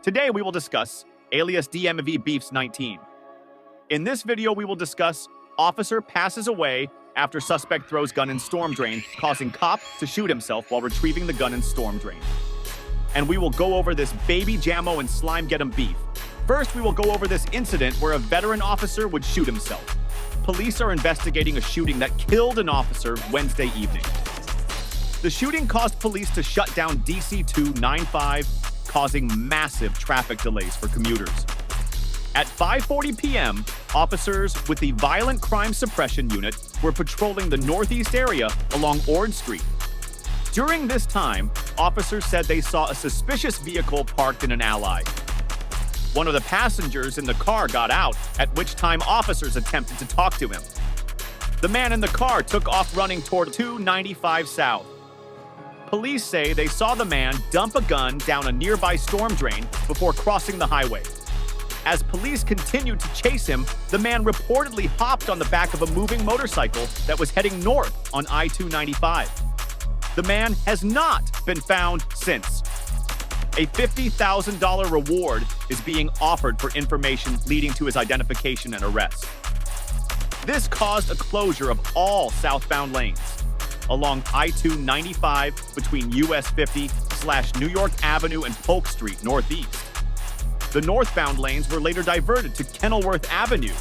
Today we will discuss Alias DMV Beefs 19. In this video we will discuss officer passes away after suspect throws gun in storm drain, causing cop to shoot himself while retrieving the gun in storm drain. And we will go over this baby Jamo and slime get 'em beef. First, we will go over this incident where a veteran officer would shoot himself. Police are investigating a shooting that killed an officer Wednesday evening. The shooting caused police to shut down DC 295, causing massive traffic delays for commuters. At 5:40 p.m., officers with the Violent Crime Suppression Unit were patrolling the northeast area along Orgin Street. During this time, officers said they saw a suspicious vehicle parked in an alley. One of the passengers in the car got out, at which time officers attempted to talk to him. The man in the car took off running toward 295 South. Police say they saw the man dump a gun down a nearby storm drain before crossing the highway. As police continued to chase him, the man reportedly hopped on the back of a moving motorcycle that was heading north on I-295. The man has not been found since. A $50,000 reward is being offered for information leading to his identification and arrest. This caused a closure of all southbound lanes along I-295 between US 50/New York Avenue and Polk Street northeast. The northbound lanes were later diverted to Kenilworth Avenue.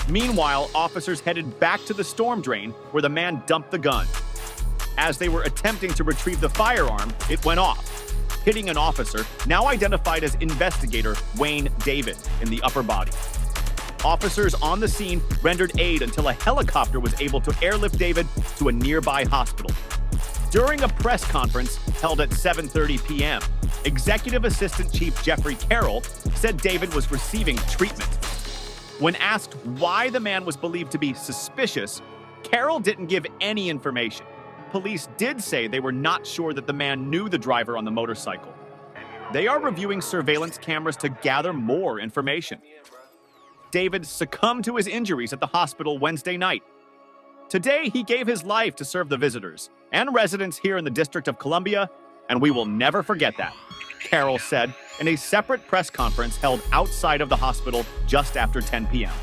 Meanwhile, officers headed back to the storm drain where the man dumped the gun. As they were attempting to retrieve the firearm, it went off, hitting an officer, now identified as investigator Wayne David, in the upper body. Officers on the scene rendered aid until a helicopter was able to airlift David to a nearby hospital. During a press conference held at 7:30 p.m., Executive Assistant Chief Jeffrey Carroll said David was receiving treatment. When asked why the man was believed to be suspicious, Carroll didn't give any information. Police did say they were not sure that the man knew the driver on the motorcycle. They are reviewing surveillance cameras to gather more information. David succumbed to his injuries at the hospital Wednesday night. Today, he gave his life to serve the visitors and residents here in the District of Columbia, and we will never forget that, Carroll said in a separate press conference held outside of the hospital just after 10 p.m.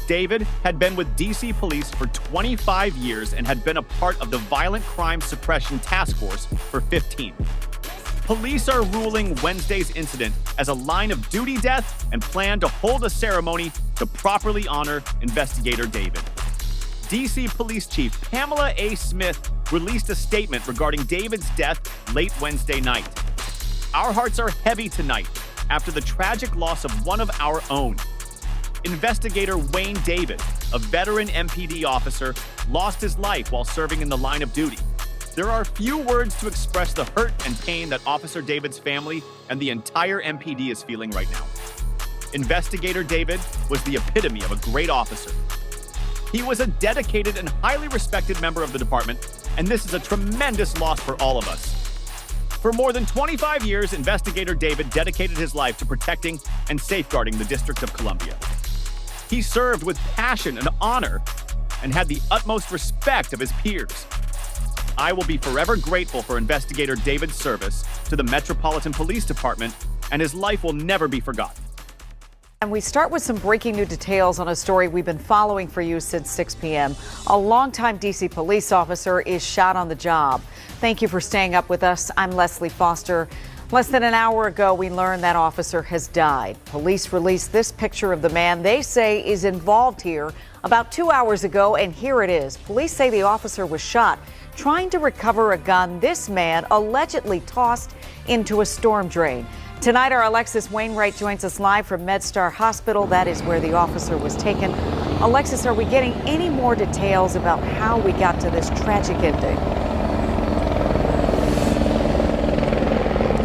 David had been with DC Police for 25 years and had been a part of the Violent Crime Suppression Task Force for 15. Police are ruling Wednesday's incident as a line-of-duty death and plan to hold a ceremony to properly honor investigator David. DC Police Chief Pamela A. Smith released a statement regarding David's death late Wednesday night. Our hearts are heavy tonight after the tragic loss of one of our own. Investigator Wayne David, a veteran MPD officer, lost his life while serving in the line of duty. There are few words to express the hurt and pain that Officer David's family and the entire MPD is feeling right now. Investigator David was the epitome of a great officer. He was a dedicated and highly respected member of the department, and this is a tremendous loss for all of us. For more than 25 years, Investigator David dedicated his life to protecting and safeguarding the District of Columbia. He served with passion and honor and had the utmost respect of his peers. I will be forever grateful for Investigator David's service to the Metropolitan Police Department, and his life will never be forgotten. And we start with some breaking new details on a story we've been following for you since 6 p.m. A longtime DC police officer is shot on the job. Thank you for staying up with us. I'm Leslie Foster. Less than an hour ago, we learned that officer has died. Police released this picture of the man they say is involved here about 2 hours ago, and here it is. Police say the officer was shot trying to recover a gun this man allegedly tossed into a storm drain. Tonight, our Alexis Wainwright joins us live from MedStar Hospital. That is where the officer was taken. Alexis, are we getting any more details about how we got to this tragic ending?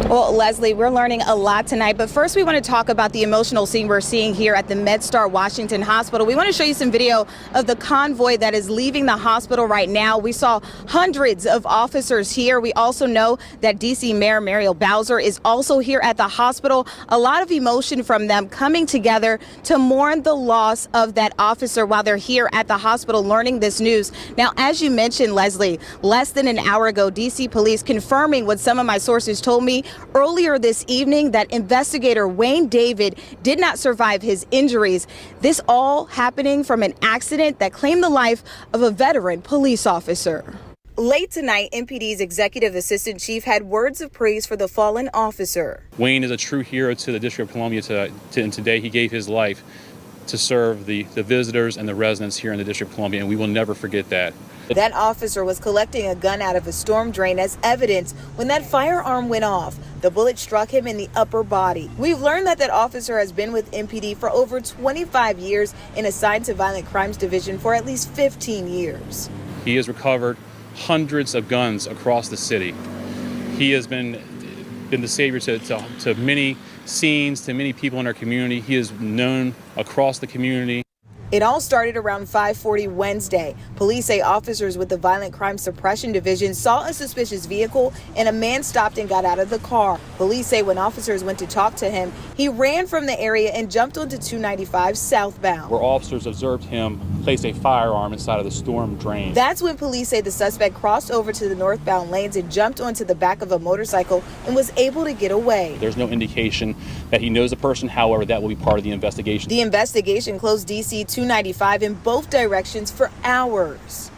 Well, Leslie, we're learning a lot tonight, but first we want to talk about the emotional scene we're seeing here at the MedStar Washington Hospital. We want to show you some video of the convoy that is leaving the hospital right now. We saw hundreds of officers here. We also know that D.C. Mayor Muriel Bowser is also here at the hospital. A lot of emotion from them coming together to mourn the loss of that officer while they're here at the hospital learning this news. Now, as you mentioned, Leslie, less than an hour ago, D.C. police confirming what some of my sources told me earlier this evening, that investigator Wayne David did not survive his injuries. This all happening from an accident that claimed the life of a veteran police officer. Late tonight, MPD's executive assistant chief had words of praise for the fallen officer. Wayne is a true hero to the District of Columbia, and today he gave his life to serve the visitors and the residents here in the District of Columbia, and we will never forget that. That officer was collecting a gun out of a storm drain as evidence when that firearm went off. The bullet struck him in the upper body. We've learned that officer has been with MPD for over 25 years and assigned to Violent Crimes Division for at least 15 years. He has recovered hundreds of guns across the city. He has been the savior to many scenes, to many people in our community. He is known across the community. It all started around 5:40 Wednesday. Police say officers with the Violent Crime Suppression Division saw a suspicious vehicle and a man stopped and got out of the car. Police say when officers went to talk to him, he ran from the area and jumped onto 295 southbound. Where officers observed him place a firearm inside of the storm drain. That's when police say the suspect crossed over to the northbound lanes and jumped onto the back of a motorcycle and was able to get away. There's no indication that he knows the person. However, that will be part of the investigation. The investigation closed DC 295 in both directions for hours.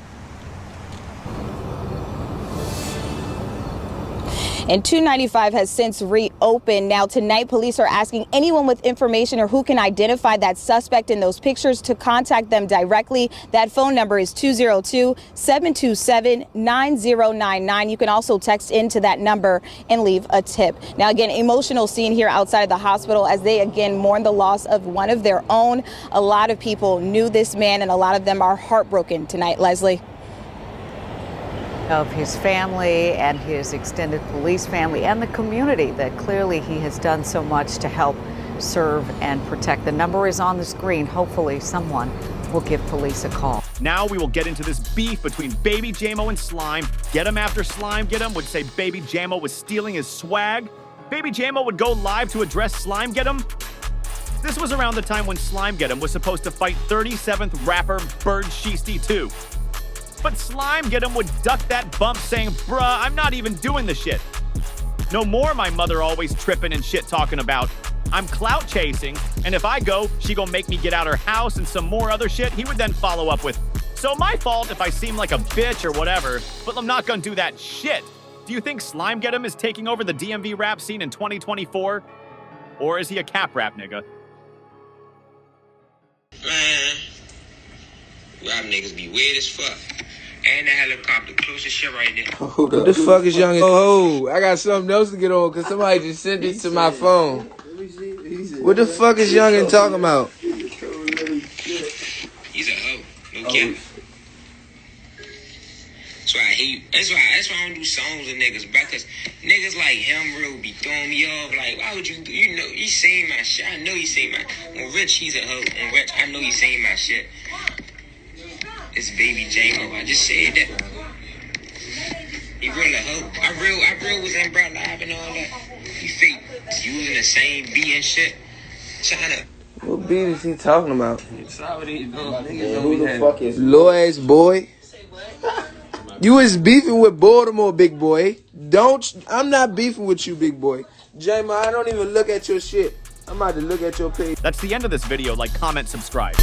And 295 has since reopened. Now tonight, police are asking anyone with information or who can identify that suspect in those pictures to contact them directly. That phone number is 202-727-9099. You can also text into that number and leave a tip. Now again, emotional scene here outside of the hospital as they again mourn the loss of one of their own. A lot of people knew this man and a lot of them are heartbroken tonight, Leslie. Of his family and his extended police family and the community that clearly he has done so much to help serve and protect. The number is on the screen. Hopefully someone will give police a call. Now we will get into this beef between Baby Jamo and Slime. Get him after Slime Get him would say Baby Jamo was stealing his swag. Baby Jamo would go live to address Slime Get him. This was around the time when Slime Get him was supposed to fight 37th rapper Bird Sheesty 2. But Slime Get him would duck that bump saying, bruh, I'm not even doing the shit. No more my mother always tripping and shit talking about. I'm clout chasing, and if I go, she gonna make me get out her house and some more other shit. He would then follow up with, so my fault if I seem like a bitch or whatever, but I'm not gonna do that shit. Do you think Slime Get him is taking over the DMV rap scene in 2024? Or is he a cap rap nigga? Man, rap niggas be weird as fuck. And the helicopter, close the shit right there. What the fuck is young? Oh, I got something else to get on because somebody just sent it to my phone. What the fuck is youngin' talking about? He's a hoe, no cap. That's why I hate. That's why I don't do songs with niggas, bro. Cause niggas like him real be throwing me off. Like, why would you do? You know, he saying my shit. I know he saying my. When Rich, he's a hoe. And Rich, I know he's saying my shit. It's Baby Jamo. I just said that. He really a hoe. I real was in Brown Live and all that. He fake using the same beat and shit. China. What beat is he talking about? Who the fuck is low ass boy? You was beefing with Baltimore, big boy. I'm not beefing with you, big boy. Jamo, I don't even look at your shit. I'm about to look at your page. That's the end of this video. Like, comment, subscribe.